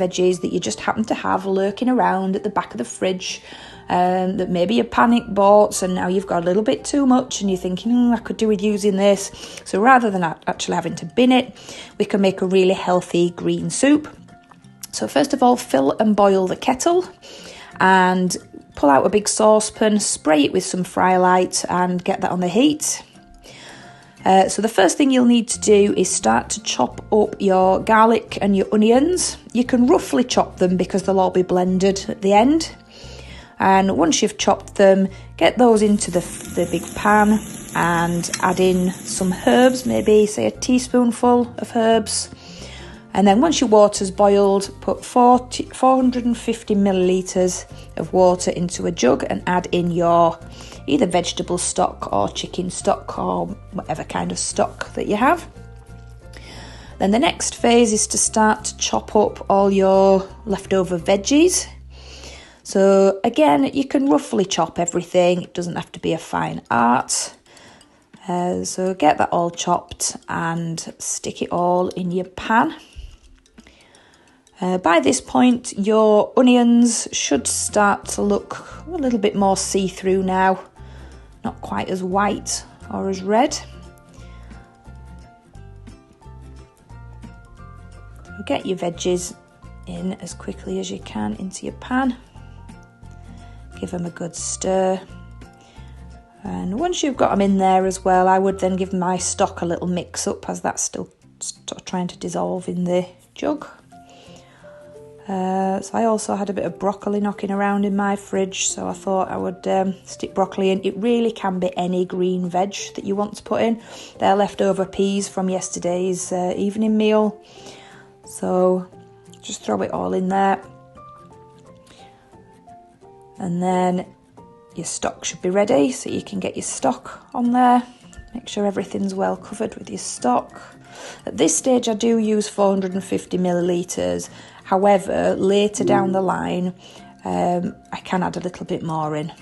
veggies that you just happen to have lurking around at the back of the fridge, that maybe you panic bought and now you've got a little bit too much and you're thinking, I could do with using this. So rather than actually having to bin it, we can make a really healthy green soup. So first of all, fill and boil the kettle and pull out a big saucepan, spray it with some fry light and get that on the heat. So the first thing you'll need to do is start to chop up your garlic and your onions. You can roughly chop them because they'll all be blended at the end. And once you've chopped them, get those into the big pan and add in some herbs, maybe say a teaspoonful of herbs. And then once your water's boiled, put 450 millilitres of water into a jug and add in your either vegetable stock or chicken stock or whatever kind of stock that you have. Then the next phase is to start to chop up all your leftover veggies. So again, you can roughly chop everything. It doesn't have to be a fine art. So get that all chopped and stick it all in your pan. By this point, your onions should start to look a little bit more see-through now, not quite as white or as red. So get your veggies in as quickly as you can into your pan. Give them a good stir. And once you've got them in there as well, I would then give my stock a little mix up as that's still trying to dissolve in the jug. So I also had a bit of broccoli knocking around in my fridge, so I thought I would stick broccoli in. It really can be any green veg that you want to put in. They're leftover peas from yesterday's evening meal. So just throw it all in there. And then your stock should be ready, so you can get your stock on there. Make sure everything's well covered with your stock. At this stage I do use 450 millilitres. However, later down the line, I can add a little bit more in.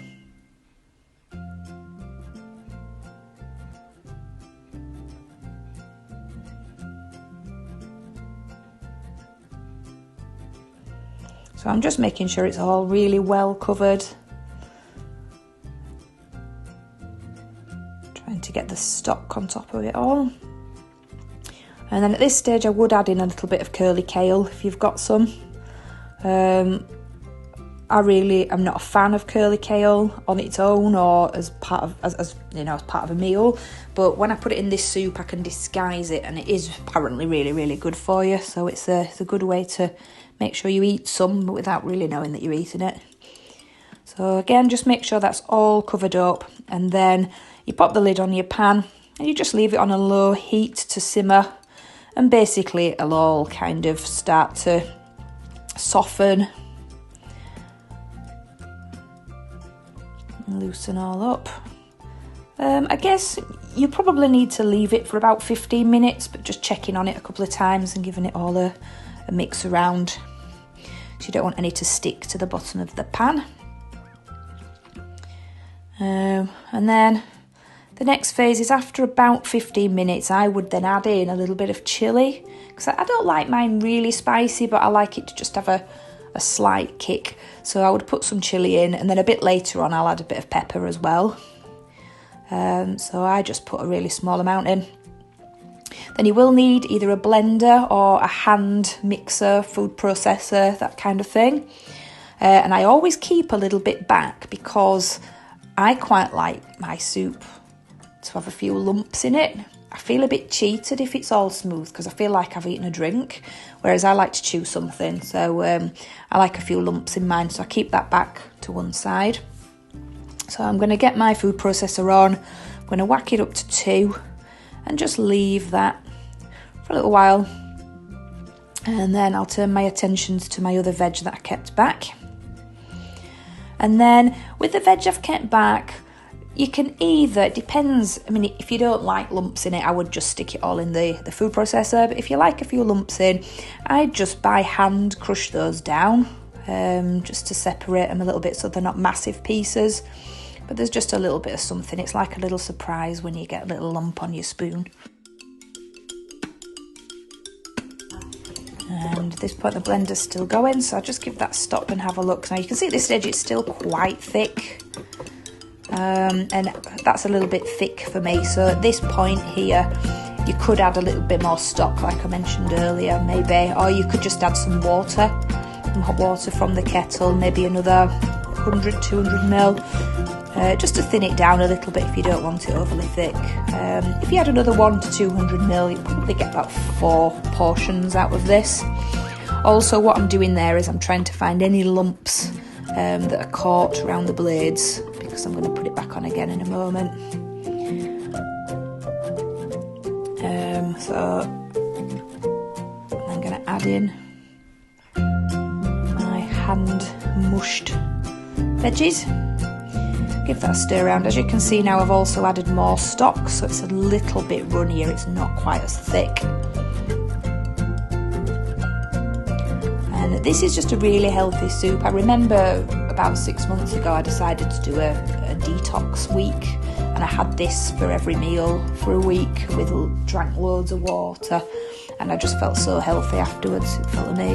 So I'm just making sure it's all really well covered. Trying to get the stock on top of it all. And then at this stage I would add in a little bit of curly kale if you've got some. I really am not a fan of curly kale on its own or as part of as part of a meal, but when I put it in this soup I can disguise it, and it is apparently really good for you. So it's a good way to make sure you eat some without really knowing that you're eating it. So again, just make sure that's all covered up, and then you pop the lid on your pan and you just leave it on a low heat to simmer. And basically it'll all kind of start to soften and loosen all up. I guess you probably need to leave it for about 15 minutes, but just checking on it a couple of times and giving it all a mix around. So you don't want any to stick to the bottom of the pan. And then the next phase is after about 15 minutes, I would then add in a little bit of chilli, because I don't like mine really spicy, but I like it to just have a slight kick. So I would put some chilli in, and then a bit later on I'll add a bit of pepper as well. So I just put a really small amount in. Then you will need either a blender or a hand mixer, food processor, that kind of thing. And I always keep a little bit back because I quite like my soup to have a few lumps in it. I feel a bit cheated if it's all smooth because I feel like I've eaten a drink, whereas I like to chew something. So I like a few lumps in mine, so I keep that back to one side. So I'm going to get my food processor on. I'm going to whack it up to 2 and just leave that for a little while. And then I'll turn my attentions to my other veg that I kept back. And then with the veg I've kept back, you can either, it depends, I mean, if you don't like lumps in it, I would just stick it all in the food processor. But if you like a few lumps in, I'd just by hand crush those down, just to separate them a little bit so they're not massive pieces. But there's just a little bit of something. It's like a little surprise when you get a little lump on your spoon. And at this point the blender's still going, so I'll just give that a stop and have a look. Now you can see at this stage it's still quite thick, and that's a little bit thick for me. So at this point here you could add a little bit more stock like I mentioned earlier maybe, or you could just add some water, some hot water from the kettle, maybe another 100, 200 ml, just to thin it down a little bit if you don't want it overly thick. If you had another 100 to 200 ml, you'd probably get about 4 portions out of this. Also what I'm doing there is I'm trying to find any lumps that are caught around the blades, because I'm going to put it back on again in a moment. So I'm going to add in my hand mushed veggies. Give that a stir around. As you can see now I've also added more stock, so it's a little bit runnier, it's not quite as thick. And this is just a really healthy soup. I remember about 6 months ago I decided to do a detox week, and I had this for every meal for a week, drank loads of water, and I just felt so healthy afterwards. It felt amazing.